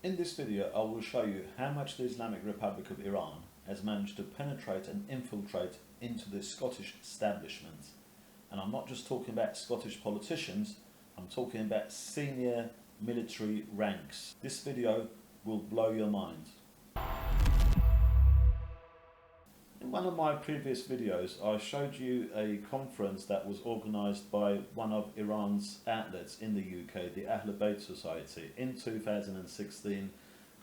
In this video I will show you how much the Islamic Republic of Iran has managed to penetrate and infiltrate into the Scottish establishment. And I'm not just talking about Scottish politicians, I'm talking about senior military ranks. This video will blow your mind. In one of my previous videos I showed you a conference that was organised by one of Iran's outlets in the UK, the Ahl Al Bayt Society, in 2016.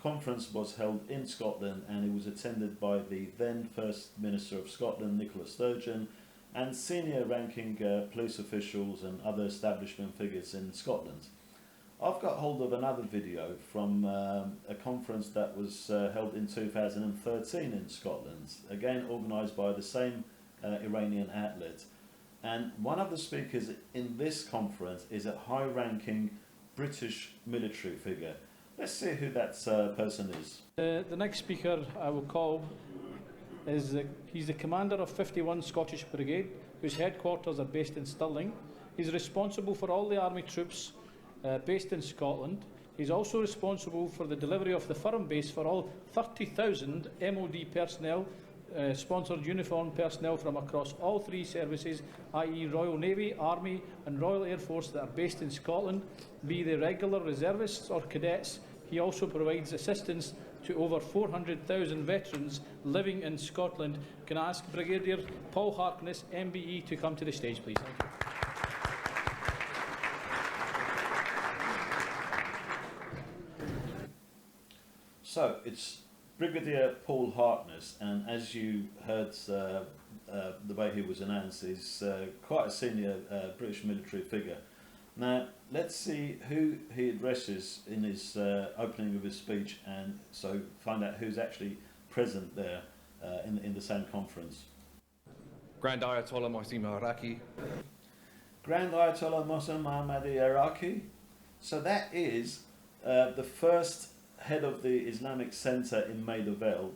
Conference was held in Scotland and it was attended by the then First Minister of Scotland, Nicola Sturgeon, and senior ranking police officials and other establishment figures in Scotland. I've got hold of another video from a conference that was held in 2013 in Scotland, again organised by the same Iranian outlet. And one of the speakers in this conference is a high-ranking British military figure. Let's see who that person is. The next speaker I will call is he's the commander of 51 Scottish Brigade, whose headquarters are based in Stirling. He's responsible for all the army troops based in Scotland. He's also responsible for the delivery of the firm base for all 30,000 MOD personnel, sponsored uniformed personnel from across all three services, i.e. Royal Navy, Army and Royal Air Force, that are based in Scotland, be they regular reservists or cadets. He also provides assistance to over 400,000 veterans living in Scotland. Can I ask Brigadier Paul Harkness, MBE, to come to the stage, please? Thank you. So it's Brigadier Paul Harkness, and as you heard the way he was announced, he's quite a senior British military figure. Now let's see who he addresses in his opening of his speech, and so find out who's actually present there in the same conference. Grand Ayatollah Araki. Grand Ayatollah Muhammad Araki. So that is the first head of the Islamic Centre in Maida Vale,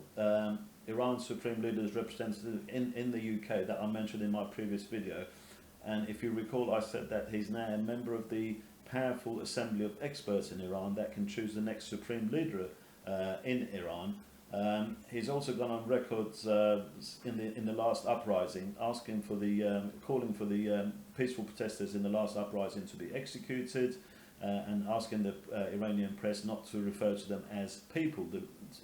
Iran's Supreme Leader's representative in the UK that I mentioned in my previous video. And if you recall, I said that he's now a member of the powerful assembly of experts in Iran that can choose the next Supreme Leader in Iran. He's also gone on record in the last uprising, asking for the calling for the peaceful protesters in the last uprising to be executed. And asking the Iranian press not to refer to them as people,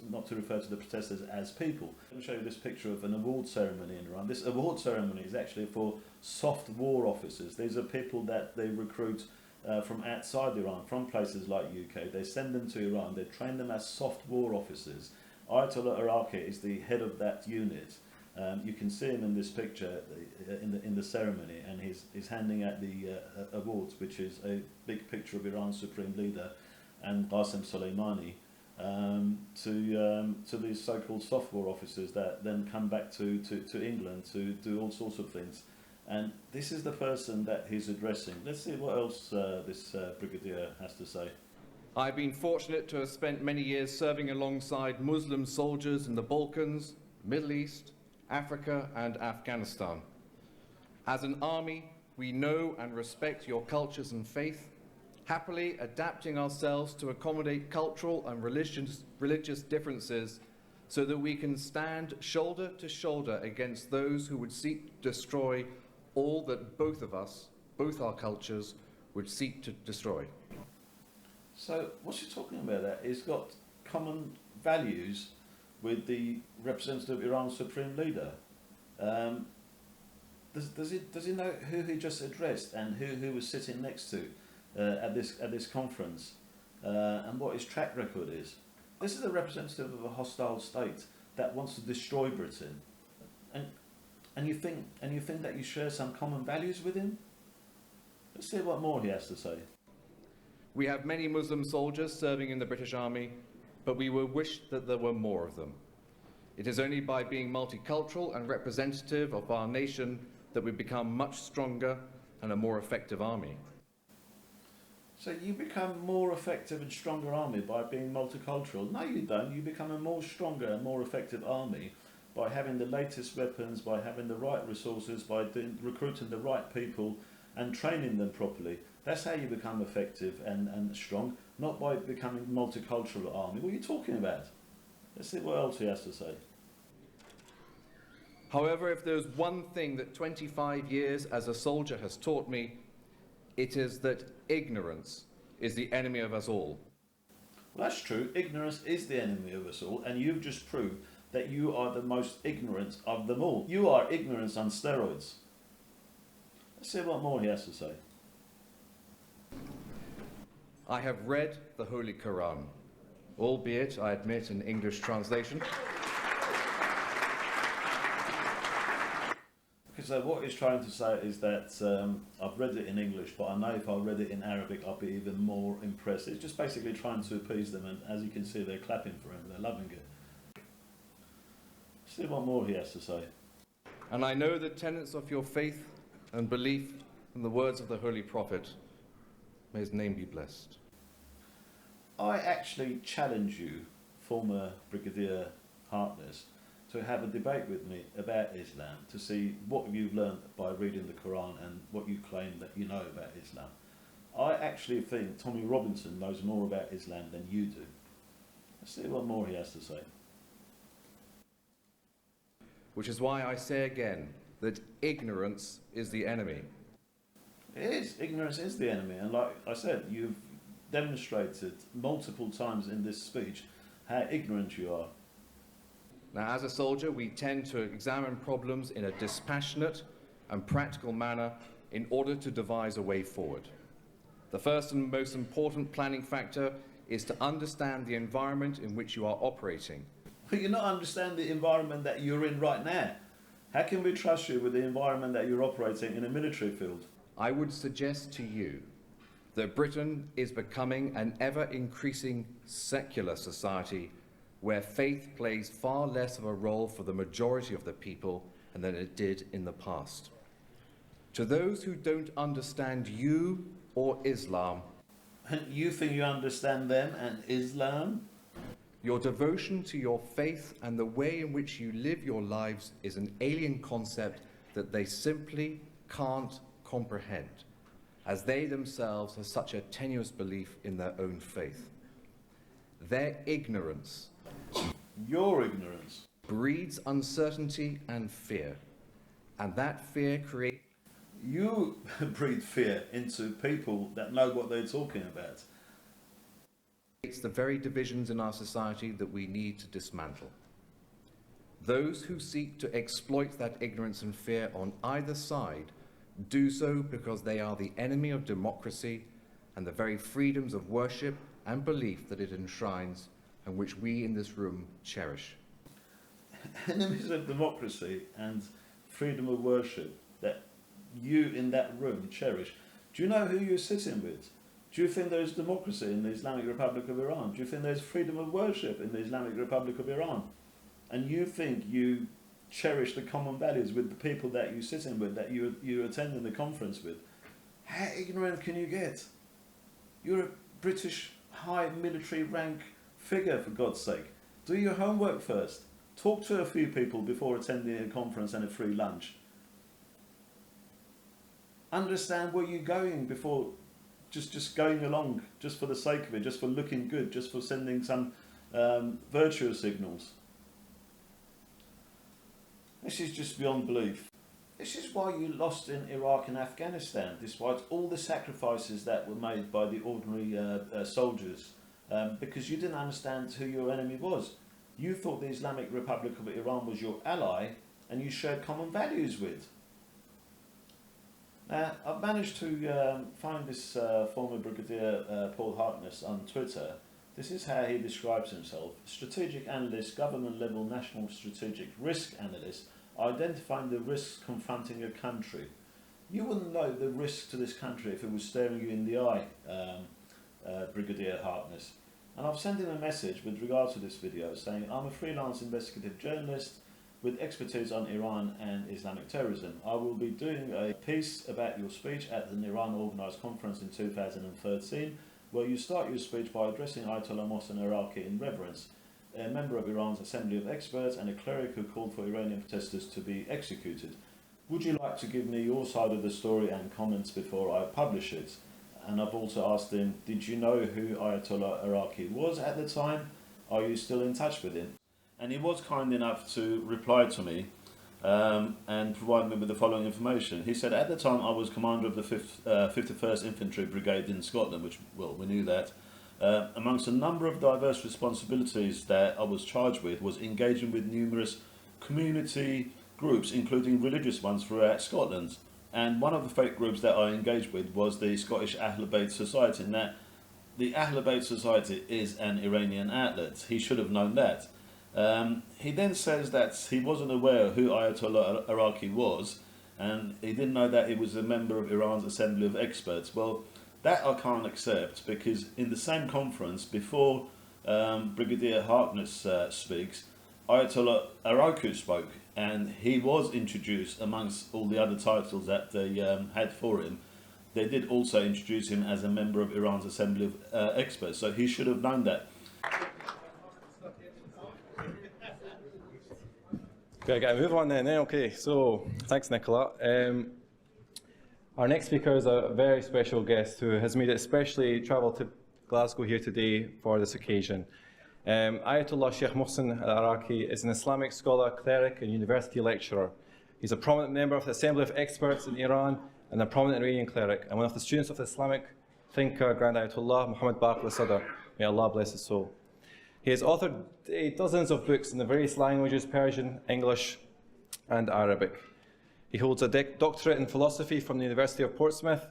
not to refer to the protesters as people. Let me show you this picture of an award ceremony in Iran. This award ceremony is actually for soft war officers. These are people that they recruit from outside Iran, from places like UK. They send them to Iran, they train them as soft war officers. Ayatollah Araki is the head of that unit. You can see him in this picture in the ceremony, and he's handing out the awards, which is a big picture of Iran's Supreme Leader and Qasem Soleimani, to these so-called soft war officers that then come back to England to do all sorts of things. And this is the person that he's addressing. Let's see what else this brigadier has to say. I've been fortunate to have spent many years serving alongside Muslim soldiers in the Balkans, Middle East, Africa and Afghanistan. As an army, we know and respect your cultures and faith, happily adapting ourselves to accommodate cultural and religious differences so that we can stand shoulder to shoulder against those who would seek to destroy all that both of us, both our cultures, would seek to destroy. So what's he talking about there? He's got common values with the representative of Iran's Supreme Leader. Does he know who he just addressed and who was sitting next to at this conference, and what his track record is? This is a representative of a hostile state that wants to destroy Britain, and you think that you share some common values with him? Let's see what more he has to say. We have many Muslim soldiers serving in the British Army, but we would wish that there were more of them. It is only by being multicultural and representative of our nation that we become much stronger and a more effective army. So you become more effective and stronger army by being multicultural? No, you don't. You become a more stronger and more effective army by having the latest weapons, by having the right resources, by recruiting the right people and training them properly. That's how you become effective and strong, not by becoming a multicultural army. What are you talking about? Let's see what else he has to say. However, if there's one thing that 25 years as a soldier has taught me, it is that ignorance is the enemy of us all. Well, that's true. Ignorance is the enemy of us all, and you've just proved that you are the most ignorant of them all. You are ignorance on steroids. Let's see what more he has to say. I have read the Holy Quran, albeit, I admit, in English translation. So what he's trying to say is that I've read it in English, but I know if I read it in Arabic, I'll be even more impressed. It's just basically trying to appease them, and as you can see, they're clapping for him. They're loving it. See what more he has to say. And I know the tenets of your faith and belief in the words of the Holy Prophet. May his name be blessed. I actually challenge you, former Brigadier Harkness, to have a debate with me about Islam, to see what you've learned by reading the Quran and what you claim that you know about Islam. I actually think Tommy Robinson knows more about Islam than you do. Let's see what more he has to say. Which is why I say again that ignorance is the enemy. It is. Ignorance is the enemy, and like I said, you've demonstrated multiple times in this speech how ignorant you are. Now, as a soldier, we tend to examine problems in a dispassionate and practical manner in order to devise a way forward. The first and most important planning factor is to understand the environment in which you are operating. But you not understand the environment that you're in right now. How can we trust you with the environment that you're operating in a military field? I would suggest to you that Britain is becoming an ever-increasing secular society where faith plays far less of a role for the majority of the people than it did in the past. To those who don't understand you or Islam, And you think you understand them and Islam? your devotion to your faith and the way in which you live your lives is an alien concept that they simply can't comprehend, as they themselves have such a tenuous belief in their own faith. Their ignorance, Your ignorance. breeds uncertainty and fear, and that fear creates You breed fear into people that know what they're talking about. the very divisions in our society that we need to dismantle. Those who seek to exploit that ignorance and fear on either side do so because they are the enemy of democracy and the very freedoms of worship and belief that it enshrines and which we in this room cherish. Enemies of democracy and freedom of worship that you in that room cherish. Do you know who you're sitting with? Do you think there's democracy in the Islamic Republic of Iran? Do you think there's freedom of worship in the Islamic Republic of Iran? And you think you cherish the common values with the people that you're sitting with, that you're attending the conference with? How ignorant can you get? You're a British high military rank figure, for God's sake. Do your homework first. Talk to a few people before attending a conference and a free lunch. Understand where you're going before just going along, just for the sake of it, just for looking good, just for sending some virtuous signals. This is just beyond belief. This is why you lost in Iraq and Afghanistan, despite all the sacrifices that were made by the ordinary soldiers, because you didn't understand who your enemy was. You thought the Islamic Republic of Iran was your ally and you shared common values with. Now, I've managed to find this former Brigadier Paul Harkness on Twitter. This is how he describes himself: strategic analyst, government-level national strategic risk analyst, identifying the risks confronting a country. You wouldn't know the risk to this country if it was staring you in the eye, Brigadier Harkness. And I've sent him a message with regard to this video saying, I'm a freelance investigative journalist with expertise on Iran and Islamic terrorism. I will be doing a piece about your speech at an Iran organised conference in 2013, where you start your speech by addressing Ayatollah Araki in reverence, a member of Iran's Assembly of Experts and a cleric who called for Iranian protesters to be executed. Would you like to give me your side of the story and comments before I publish it? and I've also asked him, did you know who Ayatollah Araki was at the time? Are you still in touch with him? And he was kind enough to reply to me and provide me with the following information. He said, at the time I was commander of the 51st Infantry Brigade in Scotland, which, well, we knew that. Amongst a number of diverse responsibilities that I was charged with was engaging with numerous community groups, including religious ones throughout Scotland. And one of the faith groups that I engaged with was the Scottish Ahl Al Bayt Society. And that the Ahl Al Bayt Society is an Iranian outlet. He should have known that. He then says that he wasn't aware who Ayatollah Araki was, and he didn't know that he was a member of Iran's Assembly of Experts. Well, that I can't accept, because in the same conference, before Brigadier Harkness speaks, Ayatollah Araki spoke, and he was introduced amongst all the other titles that they had for him. They did also introduce him as a member of Iran's Assembly of Experts, so he should have known that. Okay, I gotta move on then. Okay, so thanks, Nicola. Our next speaker is a very special guest who has made it especially travel to Glasgow here today for this occasion. Ayatollah Sheikh Mohsen Al-Araki is an Islamic scholar, cleric and university lecturer. He's a prominent member of the Assembly of Experts in Iran and a prominent Iranian cleric, and one of the students of the Islamic thinker Grand Ayatollah Muhammad Baqir al-Sadr. May Allah bless his soul. He has authored dozens of books in the various languages, Persian, English and Arabic. He holds a doctorate in philosophy from the University of Portsmouth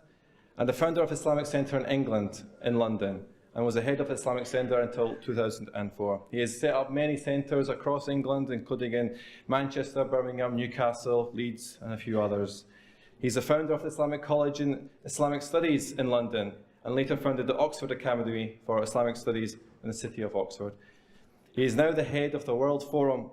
and the founder of Islamic Centre in England, in London, and was the head of Islamic Centre until 2004. He has set up many centres across England, including in Manchester, Birmingham, Newcastle, Leeds and a few others. He's the founder of the Islamic College in Islamic Studies in London and later founded the Oxford Academy for Islamic Studies in the city of Oxford. He is now the head of the World Forum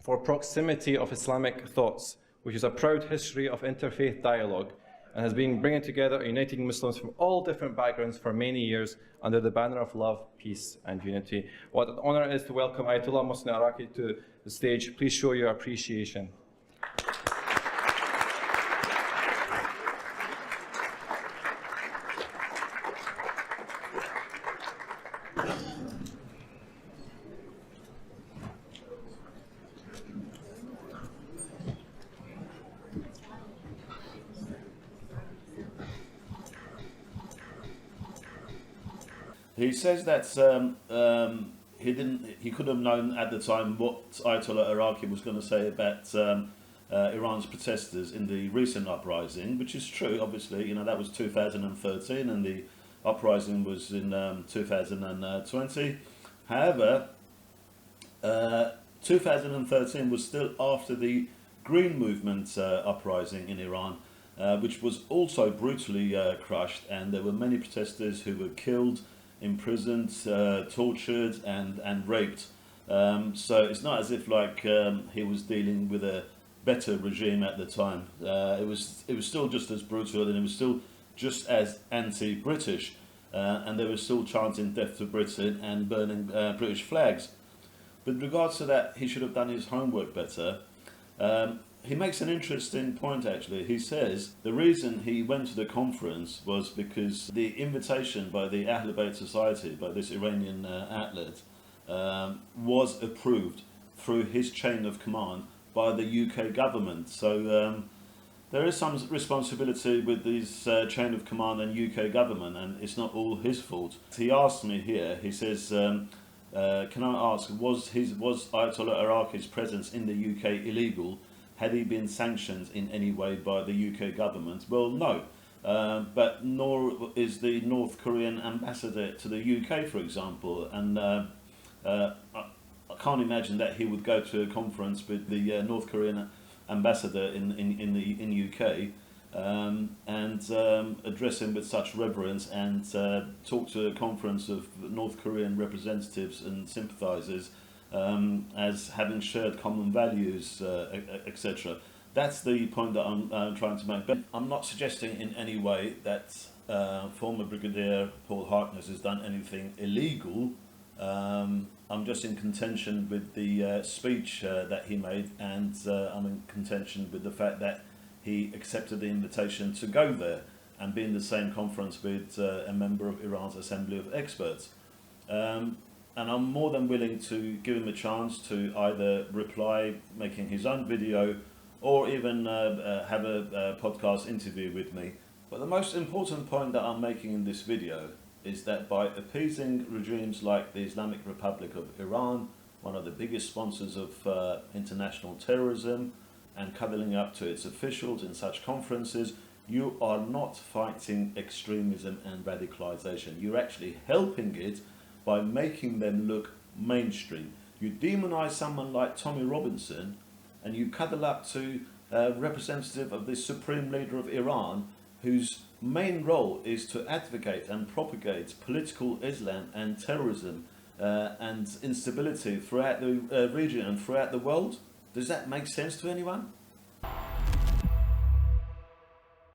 for Proximity of Islamic Thoughts, which is a proud history of interfaith dialogue and has been bringing together uniting Muslims from all different backgrounds for many years under the banner of love, peace and unity. What an honour it is to welcome Ayatollah Mohsen Al-Araki to the stage. Please show your appreciation. He says that he could have known at the time what Ayatollah Araki was going to say about Iran's protesters in the recent uprising, which is true. Obviously, you know, that was 2013, and the uprising was in 2020. However, 2013 was still after the Green Movement uprising in Iran, which was also brutally crushed, and there were many protesters who were killed, imprisoned, tortured and raped. So it's not as if like he was dealing with a better regime at the time. It was still just as brutal, and it was still just as anti-British, and they were still chanting death to Britain and burning British flags. With regards to that, he should have done his homework better. He makes an interesting point actually. He says the reason he went to the conference was because the invitation by the Ahl Al Bayt Society, by this Iranian outlet, was approved through his chain of command by the UK government. So there is some responsibility with this chain of command and UK government, and it's not all his fault. He asked me here, he says, can I ask, was Ayatollah Araki's presence in the UK illegal? Had he been sanctioned in any way by the UK government? Well, no. But nor is the North Korean ambassador to the UK, for example. And I can't imagine that he would go to a conference with the North Korean ambassador in UK and address him with such reverence and talk to a conference of North Korean representatives and sympathisers as having shared common values, etc. That's the point that I'm trying to make. But I'm not suggesting in any way that former Brigadier Paul Harkness has done anything illegal. I'm just in contention with the speech that he made, and I'm in contention with the fact that he accepted the invitation to go there. and be in the same conference with a member of Iran's Assembly of Experts. And I'm more than willing to give him a chance to either reply, making his own video, or even have a podcast interview with me. But the most important point that I'm making in this video is that by appeasing regimes like the Islamic Republic of Iran, one of the biggest sponsors of international terrorism, and cuddling up to its officials in such conferences, you are not fighting extremism and radicalization. You're actually helping it by making them look mainstream. You demonize someone like Tommy Robinson, and you cuddle up to a representative of the supreme leader of Iran, whose main role is to advocate and propagate political Islam and terrorism and instability throughout the region and throughout the world. Does that make sense to anyone?